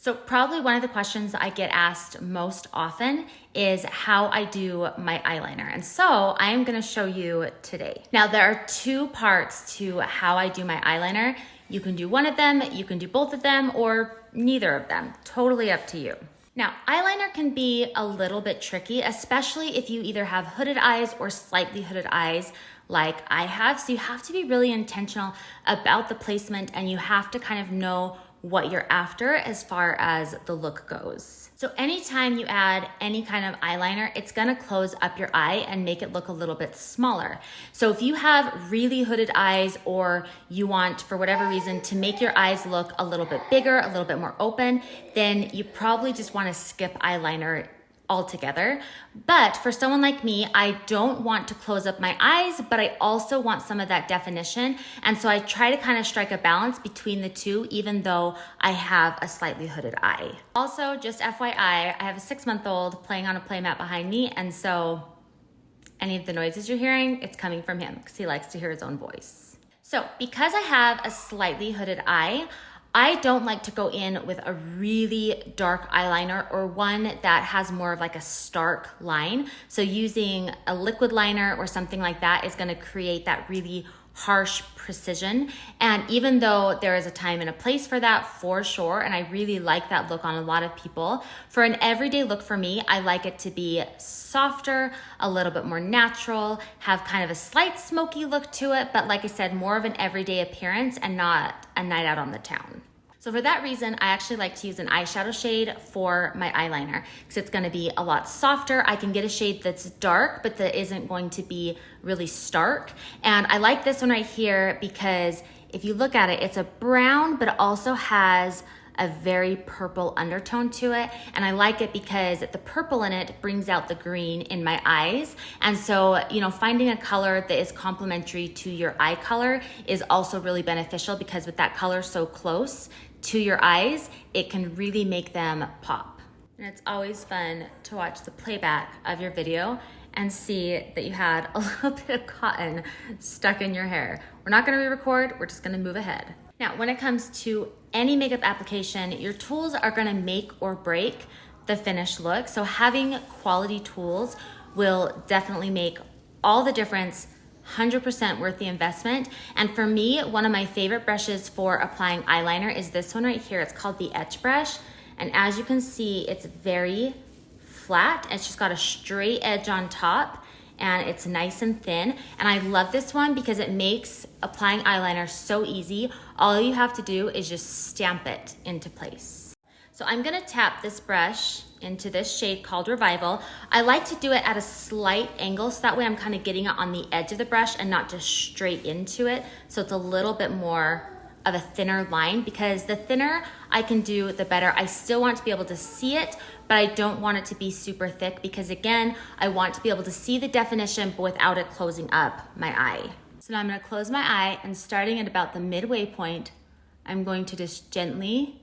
So probably one of the questions I get asked most often is how I do my eyeliner. And so I am gonna show you today. Now there are two parts to how I do my eyeliner. You can do one of them, you can do both of them, or neither of them. Totally up to you. Now, eyeliner can be a little bit tricky, especially if you either have hooded eyes or slightly hooded eyes like I have. So you have to be really intentional about the placement and you have to kind of know what you're after as far as the look goes. So anytime you add any kind of eyeliner, it's gonna close up your eye and make it look a little bit smaller. So if you have really hooded eyes or you want, for whatever reason, to make your eyes look a little bit bigger, a little bit more open, then you probably just wanna skip eyeliner altogether. But for someone like me, I don't want to close up my eyes, but I also want some of that definition. And so I try to kind of strike a balance between the two, even though I have a slightly hooded eye. Also, just FYI, I have a 6-month-old playing on a playmat behind me. And so any of the noises you're hearing, it's coming from him because he likes to hear his own voice. So because I have a slightly hooded eye, I don't like to go in with a really dark eyeliner or one that has more of like a stark line. So using a liquid liner or something like that is gonna create that really harsh precision. And even though there is a time and a place for that, for sure, and I really like that look on a lot of people, for an everyday look for me, I like it to be softer, a little bit more natural, have kind of a slight smoky look to it, but like I said, more of an everyday appearance and not a night out on the town. So for that reason, I actually like to use an eyeshadow shade for my eyeliner because it's gonna be a lot softer. I can get a shade that's dark, but that isn't going to be really stark. And I like this one right here because if you look at it, it's a brown, but it also has a very purple undertone to it. And I like it because the purple in it brings out the green in my eyes. And so, you know, finding a color that is complementary to your eye color is also really beneficial because with that color so close to your eyes, it can really make them pop. And it's always fun to watch the playback of your video and see that you had a little bit of cotton stuck in your hair. We're not gonna re-record, we're just gonna move ahead. Now, when it comes to any makeup application, your tools are gonna make or break the finished look. So having quality tools will definitely make all the difference, 100% worth the investment. And for me, one of my favorite brushes for applying eyeliner is this one right here. It's called the Etch Brush. And as you can see, it's very flat. It's just got a straight edge on top and it's nice and thin. And I love this one because it makes applying eyeliner so easy. All you have to do is just stamp it into place. So I'm gonna tap this brush into this shade called Revival. I like to do it at a slight angle so that way I'm kind of getting it on the edge of the brush and not just straight into it. So it's a little bit more of a thinner line because the thinner I can do, the better. I still want to be able to see it, but I don't want it to be super thick because again, I want to be able to see the definition but without it closing up my eye. So now I'm gonna close my eye and starting at about the midway point, I'm going to just gently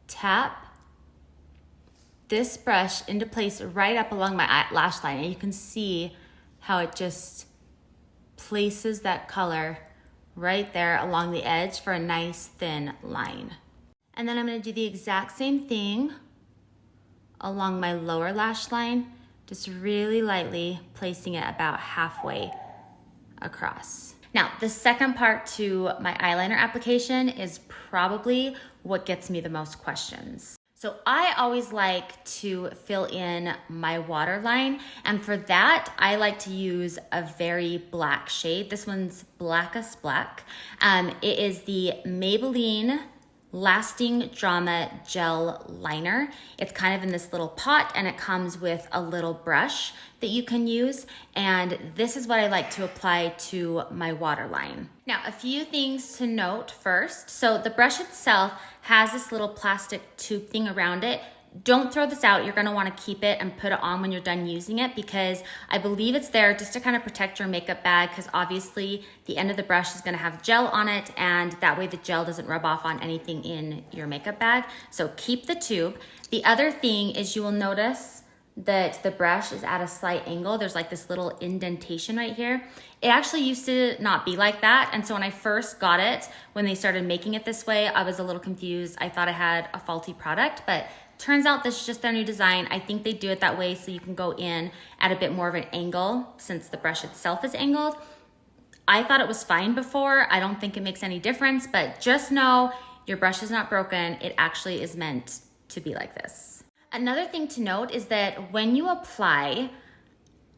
tap this brush into place right up along my lash line. And you can see how it just places that color right there along the edge for a nice thin line. And then I'm gonna do the exact same thing along my lower lash line, just really lightly placing it about halfway across. Now, the second part to my eyeliner application is probably what gets me the most questions. So I always like to fill in my waterline, and for that, I like to use a very black shade. This one's Blackest Black. It is the Maybelline Lasting Drama Gel Liner. It's kind of in this little pot and it comes with a little brush that you can use. And this is what I like to apply to my waterline. Now, a few things to note first. So the brush itself has this little plastic tube thing around it. Don't throw this out. You're gonna wanna keep it and put it on when you're done using it because I believe it's there just to kind of protect your makeup bag because obviously the end of the brush is gonna have gel on it and that way the gel doesn't rub off on anything in your makeup bag. So keep the tube. The other thing is you will notice that the brush is at a slight angle. There's like this little indentation right here. It actually used to not be like that. And so when I first got it, when they started making it this way, I was a little confused. I thought I had a faulty product, but turns out this is just their new design. I think they do it that way so you can go in at a bit more of an angle since the brush itself is angled. I thought it was fine before. I don't think it makes any difference, but just know your brush is not broken. It actually is meant to be like this. Another thing to note is that when you apply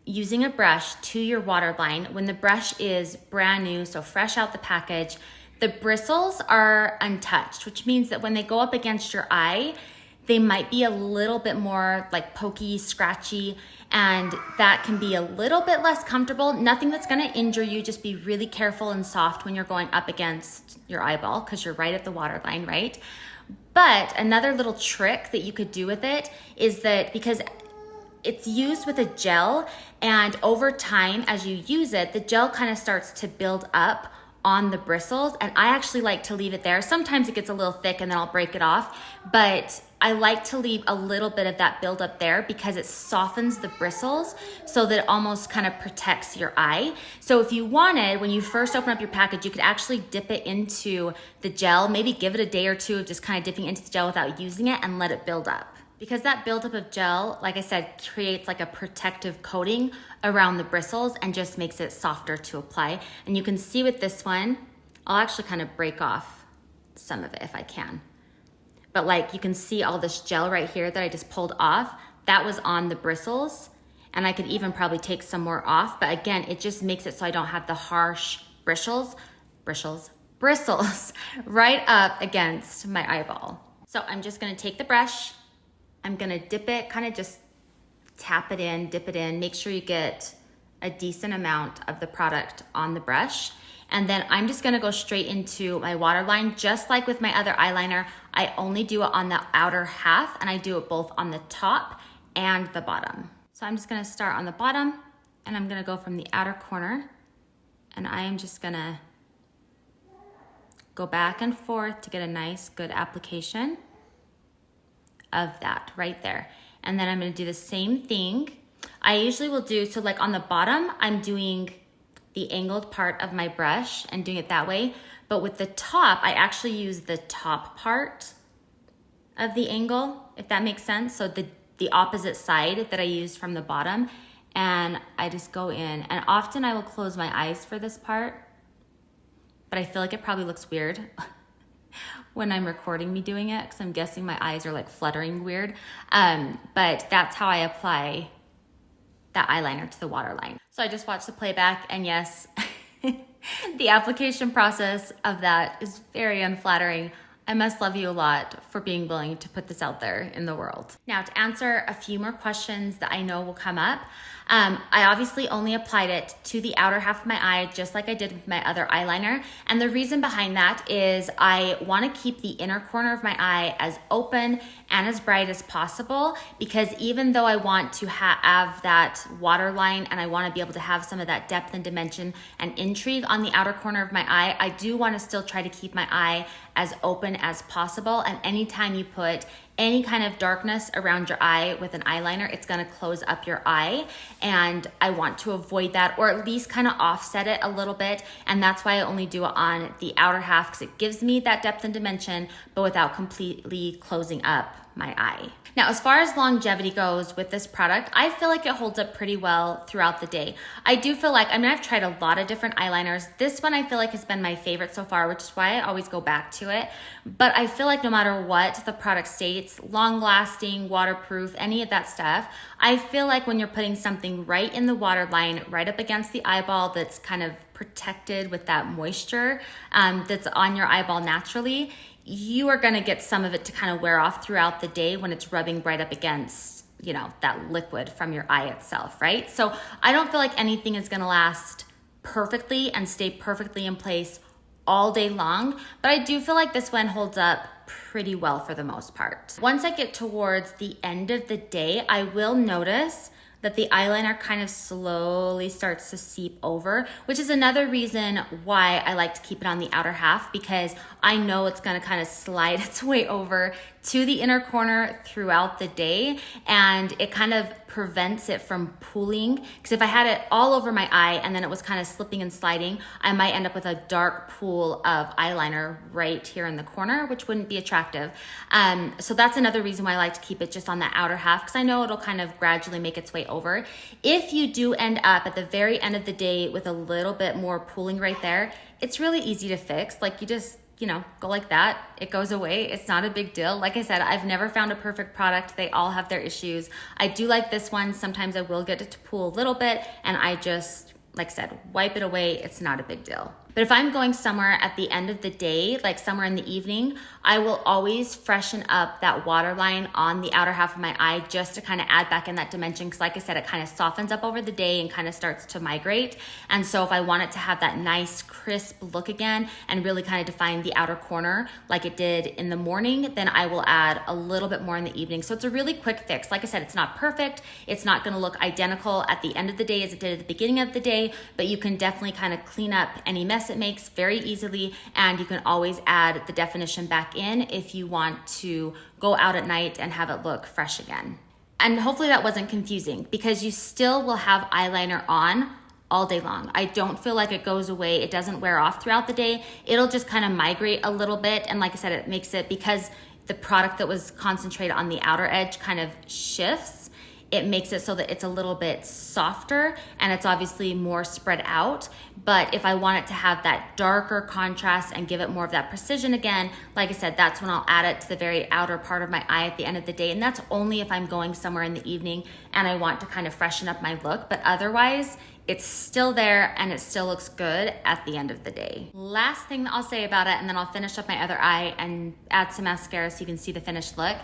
using a brush to your waterline, when the brush is brand new, so fresh out the package, the bristles are untouched, which means that when they go up against your eye, they might be a little bit more like pokey, scratchy, and that can be a little bit less comfortable. Nothing that's gonna injure you, just be really careful and soft when you're going up against your eyeball because you're right at the waterline, right? But another little trick that you could do with it is that because it's used with a gel, and over time as you use it, the gel kind of starts to build up on the bristles, and I actually like to leave it there. Sometimes it gets a little thick and then I'll break it off, but I like to leave a little bit of that build up there because it softens the bristles so that it almost kind of protects your eye. So if you wanted, when you first open up your package, you could actually dip it into the gel, maybe give it a day or two of just kind of dipping into the gel without using it and let it build up. Because that buildup of gel, like I said, creates like a protective coating around the bristles and just makes it softer to apply. And you can see with this one, I'll actually kind of break off some of it if I can. But like you can see all this gel right here that I just pulled off, that was on the bristles. And I could even probably take some more off. But again, it just makes it so I don't have the harsh bristles right up against my eyeball. So I'm just gonna take the brush, I'm gonna dip it, kind of just tap it in, dip it in, make sure you get a decent amount of the product on the brush. And then I'm just gonna go straight into my waterline. Just like with my other eyeliner, I only do it on the outer half and I do it both on the top and the bottom. So I'm just gonna start on the bottom and I'm gonna go from the outer corner and I am just gonna go back and forth to get a nice, good application of that right there. And then I'm gonna do the same thing. I usually will do, so like on the bottom, I'm doing the angled part of my brush and doing it that way. But with the top, I actually use the top part of the angle, if that makes sense. So the opposite side that I use from the bottom, and I just go in. And often I will close my eyes for this part, but I feel like it probably looks weird when I'm recording me doing it, because I'm guessing my eyes are like fluttering weird. But that's how I apply that eyeliner to the waterline. So I just watched the playback, and yes, the application process of that is very unflattering. I must love you a lot for being willing to put this out there in the world. Now, to answer a few more questions that I know will come up, I obviously only applied it to the outer half of my eye, just like I did with my other eyeliner. And the reason behind that is I want to keep the inner corner of my eye as open and as bright as possible, because even though I want to have that waterline and I want to be able to have some of that depth and dimension and intrigue on the outer corner of my eye, I do want to still try to keep my eye as open as possible. And anytime you put any kind of darkness around your eye with an eyeliner, it's gonna close up your eye. And I want to avoid that, or at least kind of offset it a little bit. And that's why I only do it on the outer half, because it gives me that depth and dimension, but without completely closing up my eye. Now, as far as longevity goes with this product, I feel like it holds up pretty well throughout the day. I do feel like, I've tried a lot of different eyeliners. This one I feel like has been my favorite so far, which is why I always go back to it. But I feel like no matter what the product states, long lasting, waterproof, any of that stuff, I feel like when you're putting something right in the waterline, right up against the eyeball that's kind of protected with that moisture that's on your eyeball naturally, you are gonna get some of it to kind of wear off throughout the day when it's rubbing right up against, you know, that liquid from your eye itself, right? So I don't feel like anything is gonna last perfectly and stay perfectly in place all day long, but I do feel like this one holds up pretty well for the most part. Once I get towards the end of the day, I will notice that the eyeliner kind of slowly starts to seep over, which is another reason why I like to keep it on the outer half, because I know it's gonna kind of slide its way over to the inner corner throughout the day, and it kind of prevents it from pooling. Because if I had it all over my eye and then it was kind of slipping and sliding, I might end up with a dark pool of eyeliner right here in the corner, which wouldn't be attractive. So that's another reason why I like to keep it just on the outer half, because I know it'll kind of gradually make its way over. If you do end up at the very end of the day with a little bit more pooling right there, it's really easy to fix. Like, you just, you know, go like that, it goes away. It's not a big deal. Like I said, I've never found a perfect product. They all have their issues. I do like this one. Sometimes I will get it to pool a little bit, and I just, like I said, wipe it away. It's not a big deal. But if I'm going somewhere at the end of the day, like somewhere in the evening, I will always freshen up that waterline on the outer half of my eye just to kind of add back in that dimension. Because like I said, it kind of softens up over the day and kind of starts to migrate. And so if I want it to have that nice crisp look again and really kind of define the outer corner like it did in the morning, then I will add a little bit more in the evening. So it's a really quick fix. Like I said, it's not perfect. It's not going to look identical at the end of the day as it did at the beginning of the day, but you can definitely kind of clean up any mess it makes very easily, and you can always add the definition back in if you want to go out at night and have it look fresh again. And hopefully that wasn't confusing, because you still will have eyeliner on all day long. I don't feel like it goes away. It doesn't wear off throughout the day. It'll just kind of migrate a little bit, and like I said, it makes it, because the product that was concentrated on the outer edge kind of shifts, it makes it so that it's a little bit softer and it's obviously more spread out. But if I want it to have that darker contrast and give it more of that precision again, like I said, that's when I'll add it to the very outer part of my eye at the end of the day. And that's only if I'm going somewhere in the evening and I want to kind of freshen up my look. But otherwise, it's still there and it still looks good at the end of the day. Last thing that I'll say about it, and then I'll finish up my other eye and add some mascara so you can see the finished look.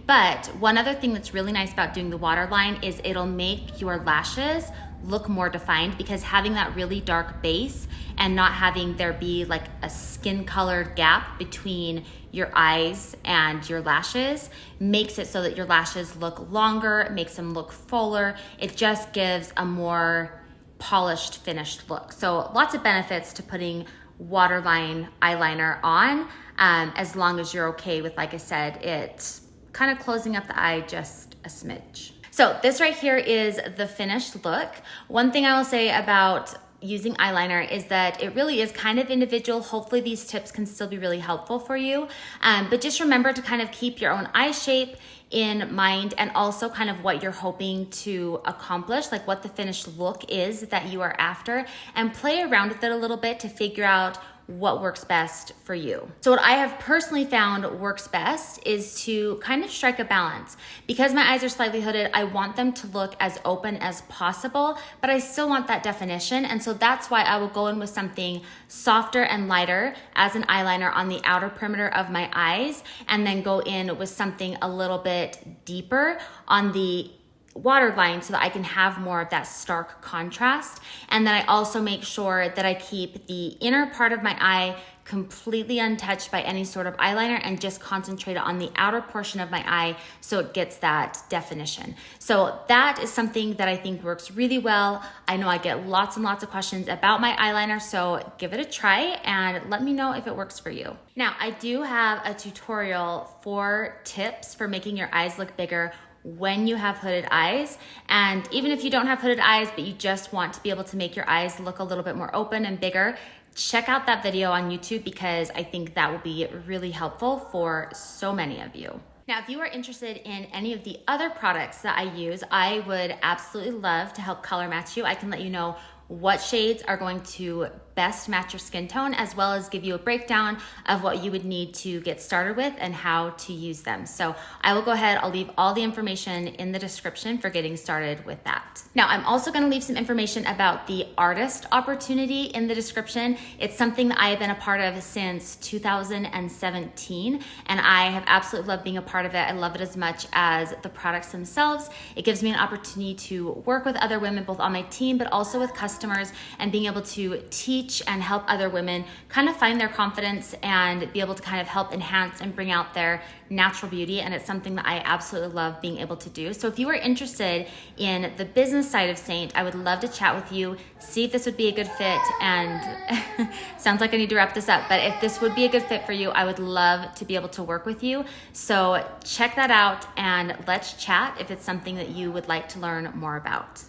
But one other thing that's really nice about doing the waterline is it'll make your lashes look more defined, because having that really dark base and not having there be like a skin colored gap between your eyes and your lashes makes it so that your lashes look longer, it makes them look fuller. It just gives a more polished, finished look. So lots of benefits to putting waterline eyeliner on, as long as you're okay with, like I said, it kind of closing up the eye just a smidge. So this right here is the finished look. One thing I will say about using eyeliner is that it really is kind of individual. Hopefully these tips can still be really helpful for you. But just remember to kind of keep your own eye shape in mind, and also kind of what you're hoping to accomplish, like what the finished look is that you are after, and play around with it a little bit to figure out what works best for you. So what I have personally found works best is to kind of strike a balance. Because my eyes are slightly hooded, I want them to look as open as possible, but I still want that definition. And so that's why I will go in with something softer and lighter as an eyeliner on the outer perimeter of my eyes, and then go in with something a little bit deeper on the waterline so that I can have more of that stark contrast. And then I also make sure that I keep the inner part of my eye completely untouched by any sort of eyeliner and just concentrate on the outer portion of my eye so it gets that definition. So that is something that I think works really well. I know I get lots and lots of questions about my eyeliner, so give it a try and let me know if it works for you. Now, I do have a tutorial for tips for making your eyes look bigger when you have hooded eyes. And even if you don't have hooded eyes, but you just want to be able to make your eyes look a little bit more open and bigger, check out that video on YouTube, because I think that will be really helpful for so many of you. Now, if you are interested in any of the other products that I use, I would absolutely love to help color match you. I can let you know what shades are going to best match your skin tone, as well as give you a breakdown of what you would need to get started with and how to use them. So I will go ahead, I'll leave all the information in the description for getting started with that. Now, I'm also gonna leave some information about the artist opportunity in the description. It's something that I have been a part of since 2017, and I have absolutely loved being a part of it. I love it as much as the products themselves. It gives me an opportunity to work with other women, both on my team, but also with customers, and being able to teach teach and help other women kind of find their confidence and be able to kind of help enhance and bring out their natural beauty. And it's something that I absolutely love being able to do. So if you are interested in the business side of Seint, I would love to chat with you, see if this would be a good fit. And sounds like I need to wrap this up, but if this would be a good fit for you, I would love to be able to work with you. So check that out and let's chat if it's something that you would like to learn more about.